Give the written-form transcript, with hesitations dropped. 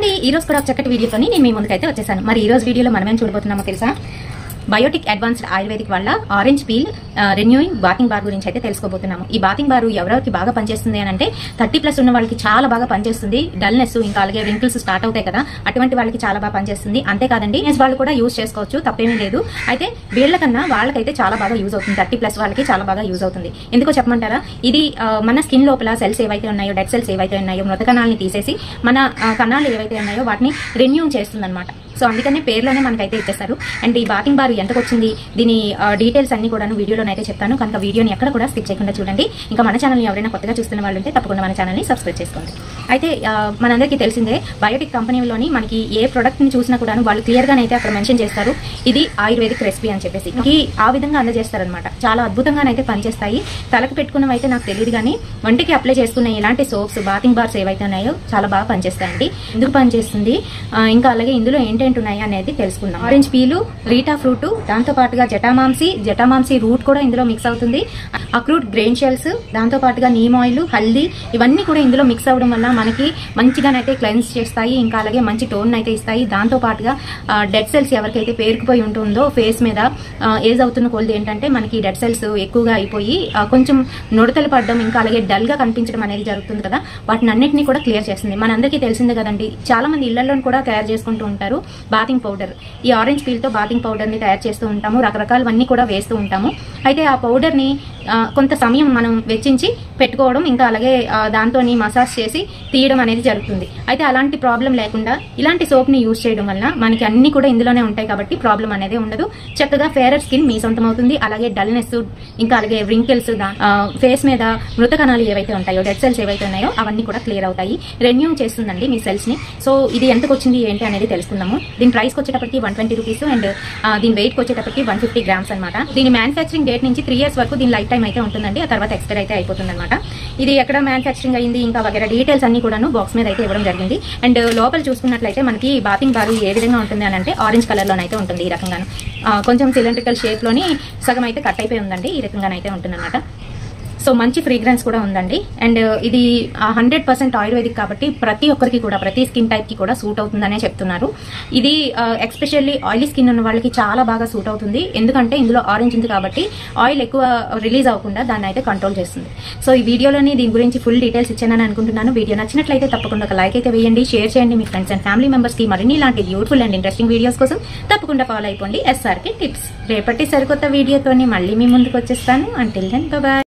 అండి ఈ రోజు కూడా చక్కటి వీడియోతోని నేను మీ ముందుకైతే వచ్చేసాను. మరి ఈ రోజు వీడియోలో మనం ఏం చూడబోతున్నామో తెలుసా? బయోటిక్ అడ్వాన్స్డ్ ఆయుర్వేదిక్ వల్ల orange peel renewing bathing bar గురించి అయితే తెలుసుకోబోతున్నాము. ఈ బాతింగ్ బార్ ఎవరికి బాగా పనిచేస్తుంది అని అంటే 30+ ఉన్న వాళ్ళకి చాలా బాగా పనిచేస్తుంది. డల్నెస్ ఇంకా అలాగే రింకిల్స్ స్టార్ట్ అవుతాయి కదా, అటువంటి వాళ్ళకి చాలా బాగా పనిచేస్తుంది. అంతేకాదండి వాళ్ళు కూడా యూజ్ చేసుకోవచ్చు, తప్పేమీ లేదు. అయితే వీళ్ళకన్నా వాళ్ళకైతే చాలా బాగా యూజ్ అవుతుంది. 30+ వాళ్ళకి చాలా బాగా యూజ్ అవుతుంది. ఎందుకో చెప్పమంటారా? ఇది మన స్కిన్ లోపల సెల్స్ ఏవైతే ఉన్నాయో, డెడ్ సెల్స్ ఏవైతే ఉన్నాయో, మృత కణాలని తీసేసి మన కణాలు ఏవైతే ఉన్నాయో వాటిని రెన్యూ చేస్తుంది అనమాట. సో అందుకనే పేర్లోనే మనకైతే ఇచ్చేస్తారు. అండ్ ఈ బాతింగ్ బార్ ఎంతకు వచ్చింది, దీని డీటెయిల్స్ అన్ని కూడా వీడియోలోనైతే చెప్తాను. కనుక వీడియోని ఎక్కడ కూడా స్కిప్ చేయకుండా చూడండి. ఇంకా మన ఛానల్ని ఎవరైనా కొత్తగా చూస్తున్న వాళ్ళు ఉంటే తప్పకుండా మన ఛానల్ని సబ్స్క్రైబ్ చేసుకోండి. అయితే మనందరికీ తెలిసిందే బయోటిక్ కంపెనీలోని మనకి ఏ ప్రొడక్ట్ని చూసినా కూడా వాళ్ళు క్లియర్గానైతే అక్కడ మెన్షన్ చేస్తారు ఇది ఆయుర్వేదిక్ రెసిపీ అని చెప్పేసి. మనకి ఆ విధంగా అందజేస్తారనమాట. చాలా అద్భుతంగానైతే పనిచేస్తాయి. తలకు పెట్టుకున్నవైతే నాకు తెలియదు కానీ వంటికి అప్లై చేసుకున్న ఇలాంటి సోప్స్ బాతింగ్ బార్స్ ఏవైతే ఉన్నాయో చాలా బాగా పనిచేస్తాయండి. ఎందుకు పనిచేస్తుంది, ఇంకా అలాగే ఇందులో ఏంటంటే ఉన్నాయి అనేది తెలుసుకుందాం. ఆరెంజ్ పీలు, రీటా ఫ్రూట్, దాంతో పాటుగా జటామాంసి రూట్ కూడా ఇందులో మిక్స్ అవుతుంది. అక్రూట్ గ్రెయిన్ షెల్స్, దాంతో పాటుగా నీమ్ ఆయిల్, హల్దీ ఇవన్నీ కూడా ఇందులో మిక్స్ అవడం వల్ల మనకి మంచిగానైతే క్లెన్స్ చేస్తాయి. ఇంకా అలాగే మంచి టోన్ అయితే ఇస్తాయి. దాంతో పాటుగా డెడ్ సెల్స్ ఎవరికైతే పేరుకుపోయి ఉంటుందో ఫేస్ మీద ఏజ్ అవుతున్న కొలది ఏంటంటే మనకి డెడ్ సెల్స్ ఎక్కువగా అయిపోయి కొంచెం నుడతలు పడడం ఇంకా అలాగే డల్ గా కనిపించడం అనేది జరుగుతుంది కదా, వాటిని అన్నింటినీ కూడా క్లియర్ చేస్తుంది. మనందరికీ తెలిసిందే కదండి, చాలా మంది ఇళ్లలో కూడా తయారు చేసుకుంటూ ఉంటారు బాతింగ్ పౌడర్. ఈ ఆరెంజ్ పీల్ తో బాతింగ్ పౌడర్ ని తయారు చేస్తూ ఉంటాము, రకరకాలవన్నీ కూడా వేస్తూ ఉంటాము. అయితే ఆ పౌడర్ ని కొంత సమయం మనం వెచ్చించి పెట్టుకోవడం ఇంకా అలాగే దాంతో మసాజ్ చేసి తీయడం అనేది జరుగుతుంది. అయితే అలాంటి ప్రాబ్లం లేకుండా ఇలాంటి సోప్ ని యూజ్ చేయడం వల్ల మనకి అన్ని కూడా ఇందులోనే ఉంటాయి కాబట్టి ప్రాబ్లం అనేది ఉండదు. చక్కగా ఫేరర్ స్కిన్ మీ సొంతం అవుతుంది. అలాగే డల్నెస్ ఇంకా అలాగే వ్రింకిల్స్, ఫేస్ మీద మృత కణాలు ఏవైతే ఉంటాయో, డెడ్ సెల్స్ ఏవైతే ఉన్నాయో అవన్నీ కూడా క్లియర్ అవుతాయి. రెన్యూ చేస్తుందండి మీ సెల్స్ ని. సో ఇది ఎంతకు వచ్చింది ఏంటి అనేది తెలుసుకుందాము. దీని ప్రైస్ వచ్చేటప్పటికి 120 రూపీస్ అండ్ దీని వెయిట్ వచ్చేటప్పటికి 150 గ్రామ్స్ అనమాట. దీని మ్యానుఫ్యాక్చరింగ్ డేట్ నుంచి 3 years వరకు దీని లైఫ్ టైం అయితే ఉంటుందండి. ఆ తర్వాత ఎక్స్పైర్ అయితే అయిపోతుంది అనమాట. ఇది ఎక్కడ మ్యానుఫ్యాక్చరింగ్ అయింది ఇంకా వగేరా డీటెయిల్స్ అన్ని కూడా బాక్స్ మీద అయితే ఇవ్వడం జరిగింది. అండ్ లోపల చూసుకున్నట్లయితే మనకి బాతింగ్ బార్ ఏ విధంగా ఉంటుంది అని అంటే ఆరెంజ్ కలర్ లోనైతే ఉంటుంది. ఈ రకంగాను కొంచెం సిలిండ్రికల్ షేప్ లోని సగం అయితే కట్ అయిపోయి ఉందండి. ఈ రకంగానైతే ఉంటుంది అనమాట. సో మంచి ఫ్రేగ్రెన్స్ కూడా ఉందండి. అండ్ ఇది 100% ఆయుర్వేదిక్ కాబట్టి ప్రతి ఒక్కరికి కూడా ప్రతి స్కిన్ టైప్ కి కూడా సూట్ అవుతుందనే చెప్తున్నారు. ఇది ఎక్స్పెషల్లీ ఆయిలీ స్కిన్ ఉన్న వాళ్ళకి చాలా బాగా సూట్ అవుతుంది. ఎందుకంటే ఇందులో ఆరెంజ్ ఉంది కాబట్టి ఆయిల్ ఎక్కువ రిలీజ్ అవ్వకుండా దాన్ని అయితే కంట్రోల్ చేస్తుంది. సో ఈ వీడియోలోని దీని గురించి ఫుల్ డీటెయిల్స్ ఇచ్చానని అనుకుంటున్నాను. వీడియో నచ్చినట్లయితే తప్పకుండా ఒక లైక్ అయితే వేయండి, షేర్ చేయండి మీ ఫ్రెండ్స్ అండ్ ఫ్యామిలీ మెంబర్స్ కి. మరిన్ని ఇలాంటి బ్యూటిఫుల్ అండ్ ఇంట్రెస్టింగ్ వీడియోస్ కోసం తప్పకుండా ఫాలో అయిపోండి SRK టిప్స్. రేపటి సరికొత్త వీడియోతోని మళ్ళీ మీ ముందుకు వచ్చేస్తాను. Until then by.